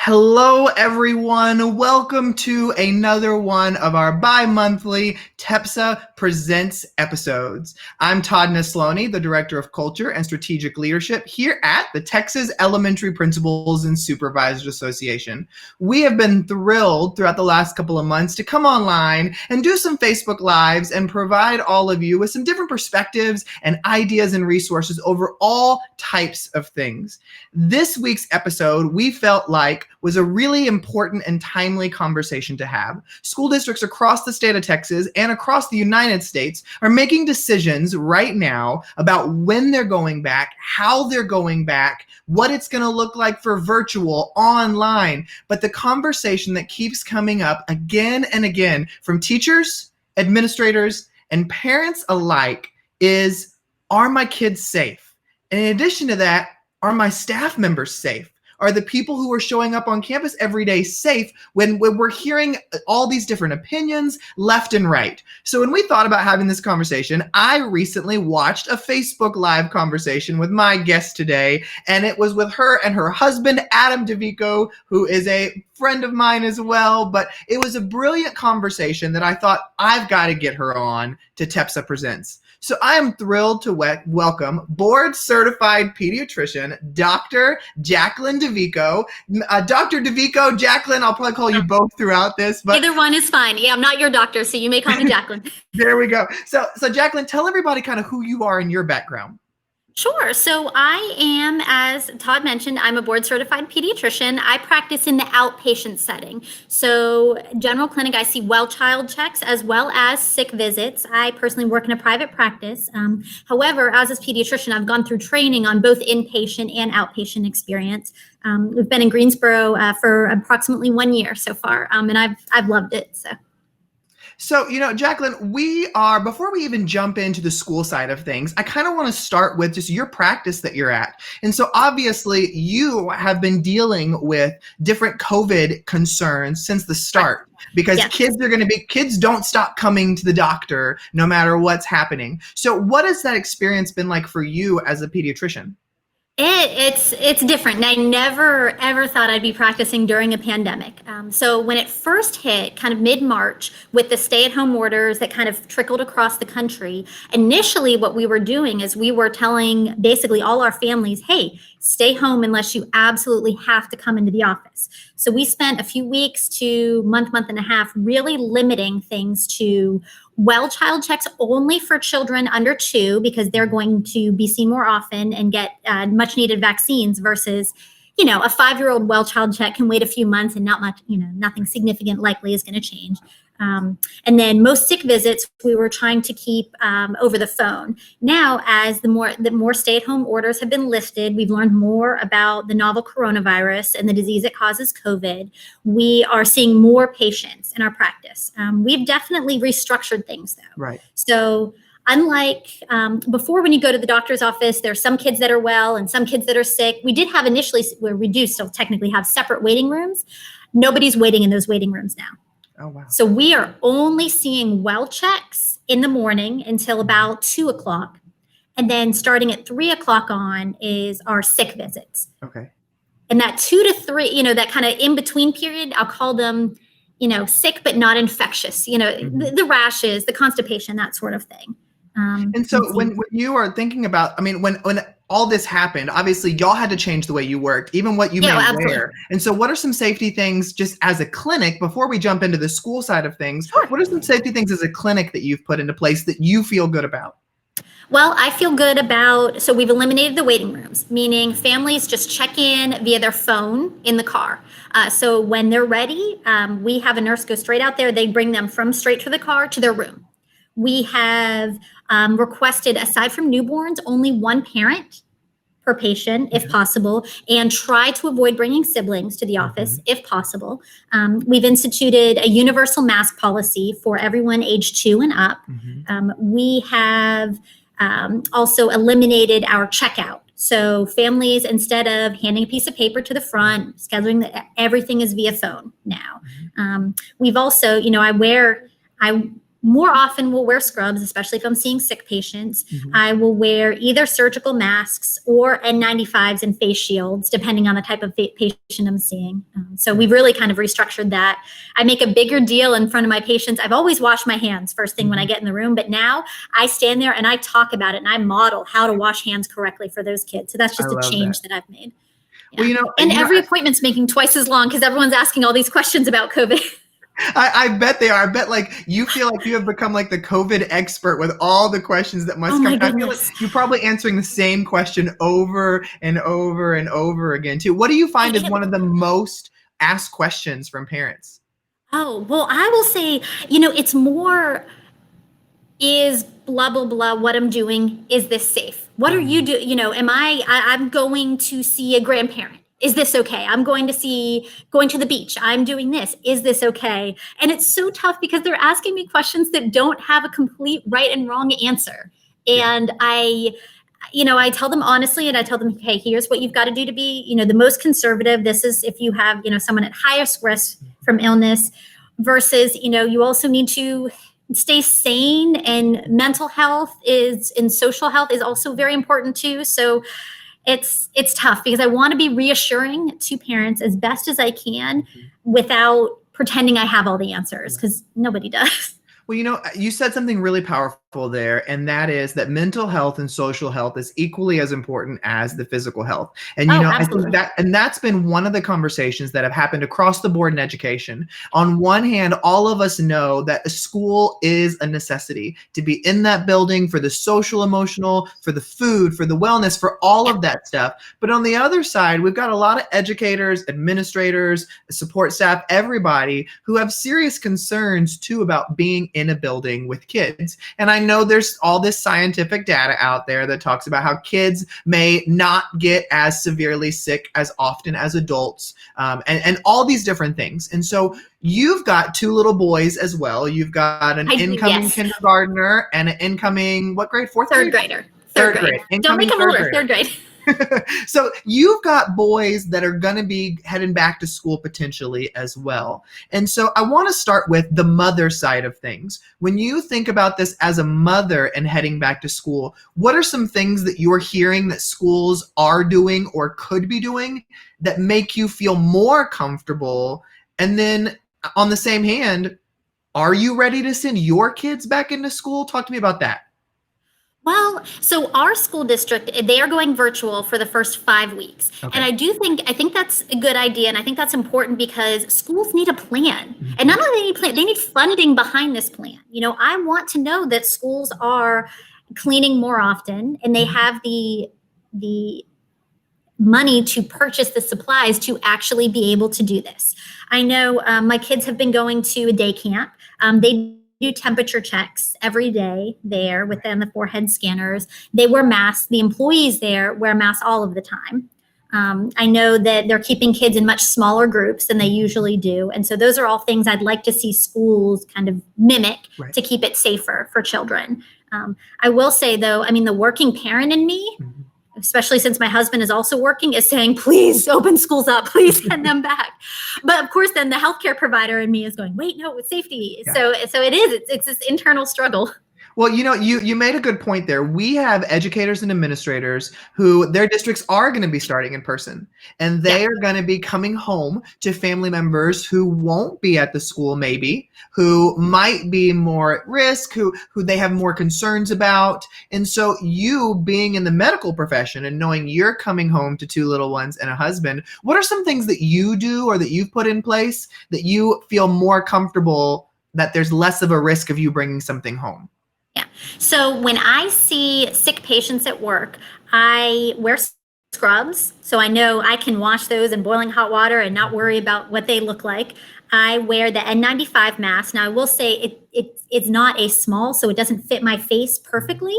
Hello, everyone. Welcome to another one of our bi-monthly TEPSA Presents episodes. I'm Todd Neslony, the Director of Culture and Strategic Leadership here at the Texas Elementary Principals and Supervisors Association. We have been thrilled throughout the last couple of months to come online and do some Facebook Lives and provide all of you with some different perspectives and ideas and resources over all types of things. This week's episode, we felt like was a really important and timely conversation to have. School districts across the state of Texas and across the United States are making decisions right now about when they're going back, how they're going back, what it's going to look like for virtual, online. But the conversation that keeps coming up again and again from teachers, administrators, and parents alike is, are my kids safe? And in addition to that, are my staff members safe? Are the people who are showing up on campus every day safe when we're hearing all these different opinions left and right? So when we thought about having this conversation, I recently watched a Facebook Live conversation with my guest today, and it was with her and her husband, Adam Dovico, who is a friend of mine as well. But it was a brilliant conversation that I thought I've got to get her on to TEPSA Presents. So I am thrilled to welcome board-certified pediatrician, Dr. Jaclyn Dovico. Dr. Dovico, Jaclyn, I'll probably call you both throughout this. But either one is fine. Yeah, I'm not your doctor, so you may call me Jaclyn. There we go. So Jaclyn, tell everybody kind of who you are and your background. Sure. So I am, as Todd mentioned, I'm a board certified pediatrician. I practice in the outpatient setting. So general clinic, I see well child checks as well as sick visits. I personally work in a private practice. However, as a pediatrician, I've gone through training on both inpatient and outpatient experience. We've been in Greensboro for approximately 1 year so far, and I've loved it. So, Jaclyn, before we even jump into the school side of things, I kind of want to start with just your practice that you're at. And so obviously you have been dealing with different COVID concerns since the start, because Yes. kids don't stop coming to the doctor no matter what's happening. So what has that experience been like for you as a pediatrician? It's different. I never ever thought I'd be practicing during a pandemic. So when it first hit, kind of mid-March, with the stay-at-home orders that kind of trickled across the country, initially what we were doing is we were telling basically all our families, hey, stay home unless you absolutely have to come into the office. So we spent a few weeks to month and a half really limiting things to well child checks only for children under 2, because they're going to be seen more often and get much needed vaccines versus, a 5-year-old well child check can wait a few months and not much, nothing significant likely is going to change. And then most sick visits we were trying to keep over the phone. Now, as the more stay-at-home orders have been lifted, we've learned more about the novel coronavirus and the disease that causes COVID. We are seeing more patients in our practice. We've definitely restructured things, though. Right. So unlike before, when you go to the doctor's office, there's some kids that are well and some kids that are sick. We did have initially, where we do still technically have separate waiting rooms. Nobody's waiting in those waiting rooms now. Oh, wow. So we are only seeing well checks in the morning until about 2:00. And then starting at 3:00 on is our sick visits. Okay. And that 2 to 3, that kind of in between period, I'll call them, sick but not infectious, the rashes, the constipation, that sort of thing. And so when you are thinking about, when all this happened, obviously y'all had to change the way you worked, even what you may wear. And so what are some safety things just as a clinic, before we jump into the school side of things, Sure. What are some safety things as a clinic that you've put into place that you feel good about? Well, I feel good about, so we've eliminated the waiting rooms, meaning families just check in via their phone in the car. So when they're ready, we have a nurse go straight out there. They bring them from straight to the car to their room. We have requested, aside from newborns, only one parent per patient, if possible, and try to avoid bringing siblings to the office, if possible. We've instituted a universal mask policy for everyone age 2 and up. We have also eliminated our checkout. So families, instead of handing a piece of paper to the front, everything is via phone now. We've also, I more often will wear scrubs, especially if I'm seeing sick patients. I will wear either surgical masks or N95s and face shields, depending on the type of patient I'm seeing. So we've really kind of restructured that. I make a bigger deal in front of my patients. I've always washed my hands first thing when I get in the room, but now I stand there and I talk about it and I model how to wash hands correctly for those kids. So that's just a change that I've made. Yeah. Well, and every appointment's making twice as long because everyone's asking all these questions about COVID. I bet they are. I bet like you feel like you have become like the COVID expert with all the questions that must come. I feel like you're probably answering the same question over and over and over again too. What do you find is one of the most asked questions from parents? Oh, well, I will say, it's more is blah, blah, blah, what I'm doing. Is this safe? What are you doing? I'm going to see a grandparent. Is this okay? I'm going to the beach. I'm doing this. Is this okay? And it's so tough because they're asking me questions that don't have a complete right and wrong answer. And I tell them honestly, and I tell them, hey, here's what you've got to do to be, the most conservative. This is if you have, someone at highest risk from illness versus, you also need to stay sane, and mental health and social health is also very important too. So it's tough because I want to be reassuring to parents as best as I can without pretending I have all the answers, because nobody does. Well, you said something really powerful there, and that is that mental health and social health is equally as important as the physical health. And I think that's been one of the conversations that have happened across the board in education. On one hand, all of us know that a school is a necessity to be in that building for the social, emotional, for the food, for the wellness, for all of that stuff. But on the other side, we've got a lot of educators, administrators, support staff, everybody who have serious concerns too about being in a building with kids. And I know there's all this scientific data out there that talks about how kids may not get as severely sick as often as adults, and all these different things. And so you've got two little boys as well. You've got an incoming kindergartner and an incoming, what grade? Third grader. Third grade. Don't make them older. Third grade. So you've got boys that are going to be heading back to school potentially as well. And so I want to start with the mother side of things. When you think about this as a mother and heading back to school, what are some things that you're hearing that schools are doing or could be doing that make you feel more comfortable? And then on the same hand, are you ready to send your kids back into school? Talk to me about that. Well, so our school district, they are going virtual for the first 5 weeks. Okay. And I think that's a good idea. And I think that's important because schools need a plan. And not only do they need a plan, they need funding behind this plan. I want to know that schools are cleaning more often and they have the money to purchase the supplies to actually be able to do this. I know my kids have been going to a day camp. They do temperature checks every day there with them, the forehead scanners. They wear masks. The employees there wear masks all of the time. I know that they're keeping kids in much smaller groups than they usually do. And so those are all things I'd like to see schools kind of mimic to keep it safer for children. I will say, though, the working parent in me, especially since my husband is also working, is saying, please open schools up, please send them back. But of course, then the healthcare provider in me is going, wait, no, it's safety. Yeah. So it's this internal struggle. Well, you made a good point there. We have educators and administrators who their districts are going to be starting in person, and they are going to be coming home to family members who won't be at the school, maybe, who might be more at risk, who they have more concerns about. And so you being in the medical profession and knowing you're coming home to two little ones and a husband, what are some things that you do or that you've put in place that you feel more comfortable that there's less of a risk of you bringing something home? Yeah. So when I see sick patients at work, I wear scrubs. So I know I can wash those in boiling hot water and not worry about what they look like. I wear the N95 mask. Now I will say it's not a small, so it doesn't fit my face perfectly.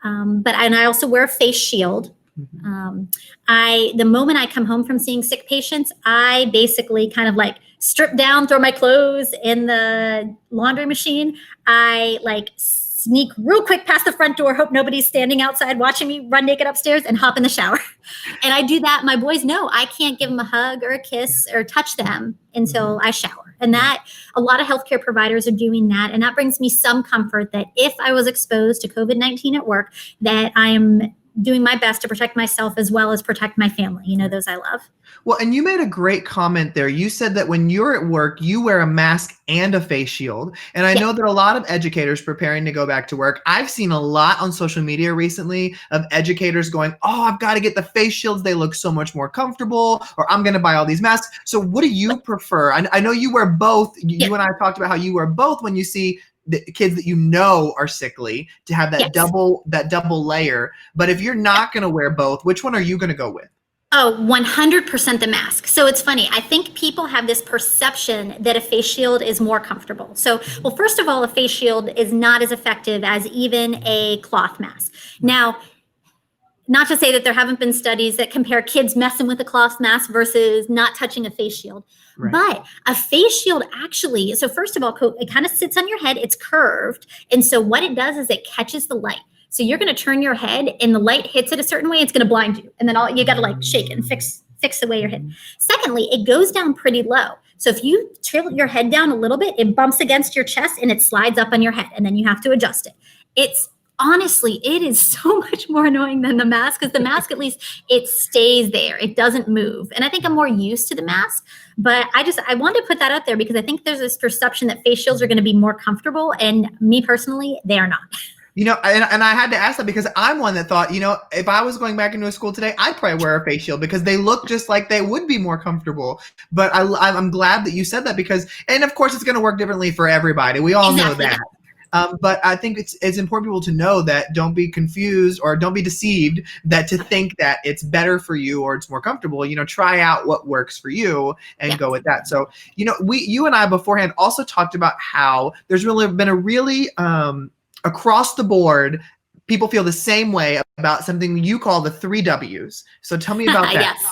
But I also wear a face shield. The moment I come home from seeing sick patients, I basically kind of like strip down, throw my clothes in the laundry machine. I sneak real quick past the front door, hope nobody's standing outside watching me run naked upstairs, and hop in the shower. And I do that. My boys know I can't give them a hug or a kiss or touch them until I shower. And that a lot of healthcare providers are doing that. And that brings me some comfort that if I was exposed to COVID-19 at work, that I am doing my best to protect myself as well as protect my family, those I love. Well, and you made a great comment there. You said that when you're at work, you wear a mask and a face shield. And I know that a lot of educators preparing to go back to work, I've seen a lot on social media recently of educators going, oh, I've got to get the face shields. They look so much more comfortable, or I'm going to buy all these masks. So what do you prefer? I know you wear both. You and I talked about how you wear both when you see the kids that are sickly, to have that double layer. But if you're not going to wear both, which one are you going to go with? Oh, 100% the mask. So it's funny. I think people have this perception that a face shield is more comfortable. So, well, first of all, a face shield is not as effective as even a cloth mask. Now, not to say that there haven't been studies that compare kids messing with a cloth mask versus not touching a face shield. Right. But a face shield actually, so first of all, it kind of sits on your head. It's curved. And so what it does is it catches the light. So you're going to turn your head and the light hits it a certain way. It's going to blind you. And then you got to shake it and fix the way you're hitting. Secondly, it goes down pretty low. So if you tilt your head down a little bit, it bumps against your chest and it slides up on your head. And then you have to adjust it. Honestly, it is so much more annoying than the mask, because the mask, at least it stays there. It doesn't move. And I think I'm more used to the mask, but I wanted to put that out there because I think there's this perception that face shields are going to be more comfortable. And me personally, they are not. And I had to ask that because I'm one that thought, if I was going back into a school today, I'd probably wear a face shield because they look just like they would be more comfortable. But I'm glad that you said that and of course it's going to work differently for everybody. We all know that. But I think it's important for people to know that don't be confused or don't be deceived to think that it's better for you or it's more comfortable. Try out what works for you and go with that. So, you and I beforehand also talked about how there's really been a really across the board, people feel the same way about something you call the 3 W's. So tell me about that. Yes.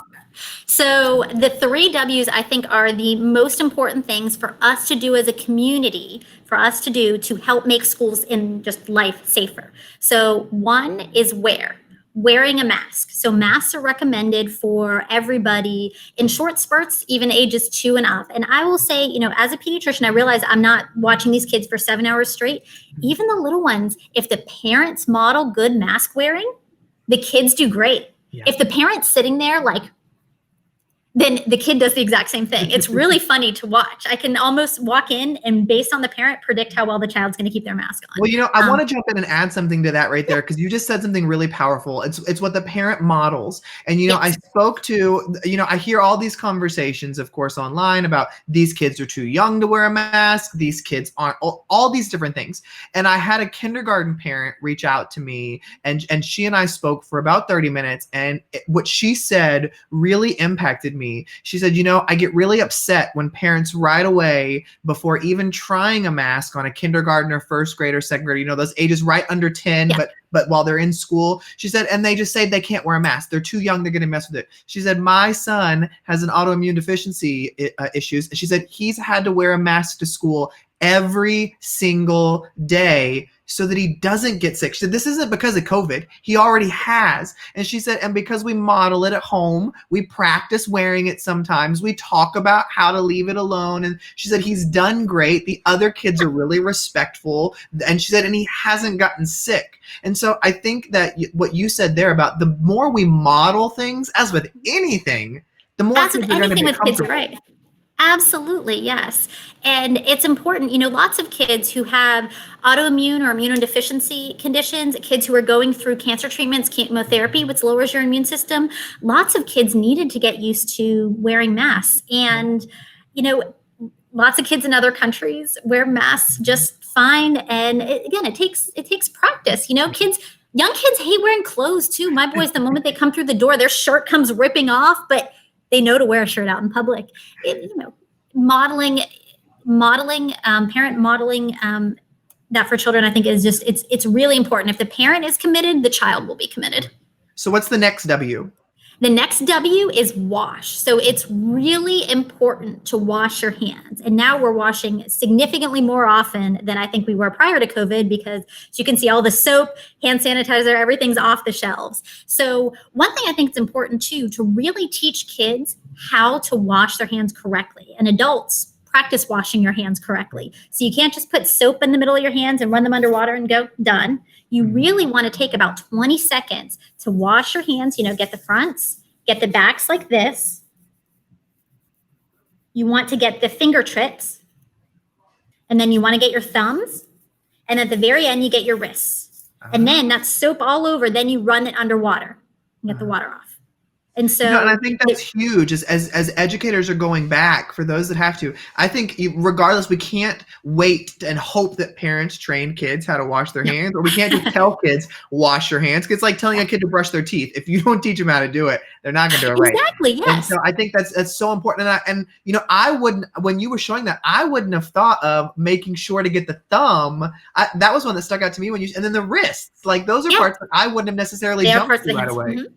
So the 3 W's, I think, are the most important things for us to do as a community, for us to do to help make schools in just life safer. So one is wearing a mask. So masks are recommended for everybody in short spurts, even ages 2 and up. And I will say, as a pediatrician, I realize I'm not watching these kids for 7 hours straight. Even the little ones, if the parents model good mask wearing, the kids do great. Yeah. If the parent's sitting there then the kid does the exact same thing. It's really funny to watch. I can almost walk in and based on the parent, predict how well the child's going to keep their mask on. Well, I want to jump in and add something to that right there, because you just said something really powerful. It's what the parent models. And, yes. I spoke to, I hear all these conversations, of course, online about these kids are too young to wear a mask. These kids aren't, all these different things. And I had a kindergarten parent reach out to me and she and I spoke for about 30 minutes. And what she said really impacted me. She said, I get really upset when parents right away, before even trying a mask on a kindergartner, first grade or second grade, those ages right under 10, yeah. but while they're in school, she said, and they just say they can't wear a mask. They're too young. They're going to mess with it. She said, my son has an autoimmune deficiency issues. She said he's had to wear a mask to school every single day so that he doesn't get sick. She said, this isn't because of COVID. He already has. And she said, and because we model it at home, we practice wearing it sometimes. We talk about how to leave it alone. And she said, he's done great. The other kids are really respectful. And she said, and he hasn't gotten sick. And so I think that what you said there about the more we model things, as with anything, the more kids are going to be comfortable. Right. Absolutely, yes. And it's important, lots of kids who have autoimmune or immunodeficiency conditions, kids who are going through cancer treatments, chemotherapy, which lowers your immune system, lots of kids needed to get used to wearing masks. And, lots of kids in other countries wear masks just fine. And it takes practice. Young kids hate wearing clothes too. My boys, the moment they come through the door, their shirt comes ripping off, but they know to wear a shirt out in public. Parent modeling that for children, I think is just, it's really important. If the parent is committed, the child will be committed. So what's the next W? The next W is wash. So it's really important to wash your hands. And now we're washing significantly more often than I think we were prior to COVID, because as you can see, all the soap, hand sanitizer, everything's off the shelves. So one thing I think is important too, to really teach kids how to wash their hands correctly, and adults practice washing your hands correctly. So you can't just put soap in the middle of your hands and run them underwater and go, done. You really want to take about 20 seconds to wash your hands, get the fronts, get the backs like this. You want to get the fingertips, and then you want to get your thumbs. And at the very end, you get your wrists. And then that's soap all over. Then you run it underwater and get the water off. And so, and I think that's huge as educators are going back, for those that have to. I think regardless, we can't wait and hope that parents train kids how to wash their hands, or we can't just tell kids wash your hands. It's like telling a kid to brush their teeth. If you don't teach them how to do it, they're not going to do it right. Exactly. Yes. And so I think that's so important. I wouldn't, when you were showing that, I wouldn't have thought of making sure to get the thumb. That was one that stuck out to me and then the wrists, like those are parts that I wouldn't have necessarily jumped to right away. Mm-hmm.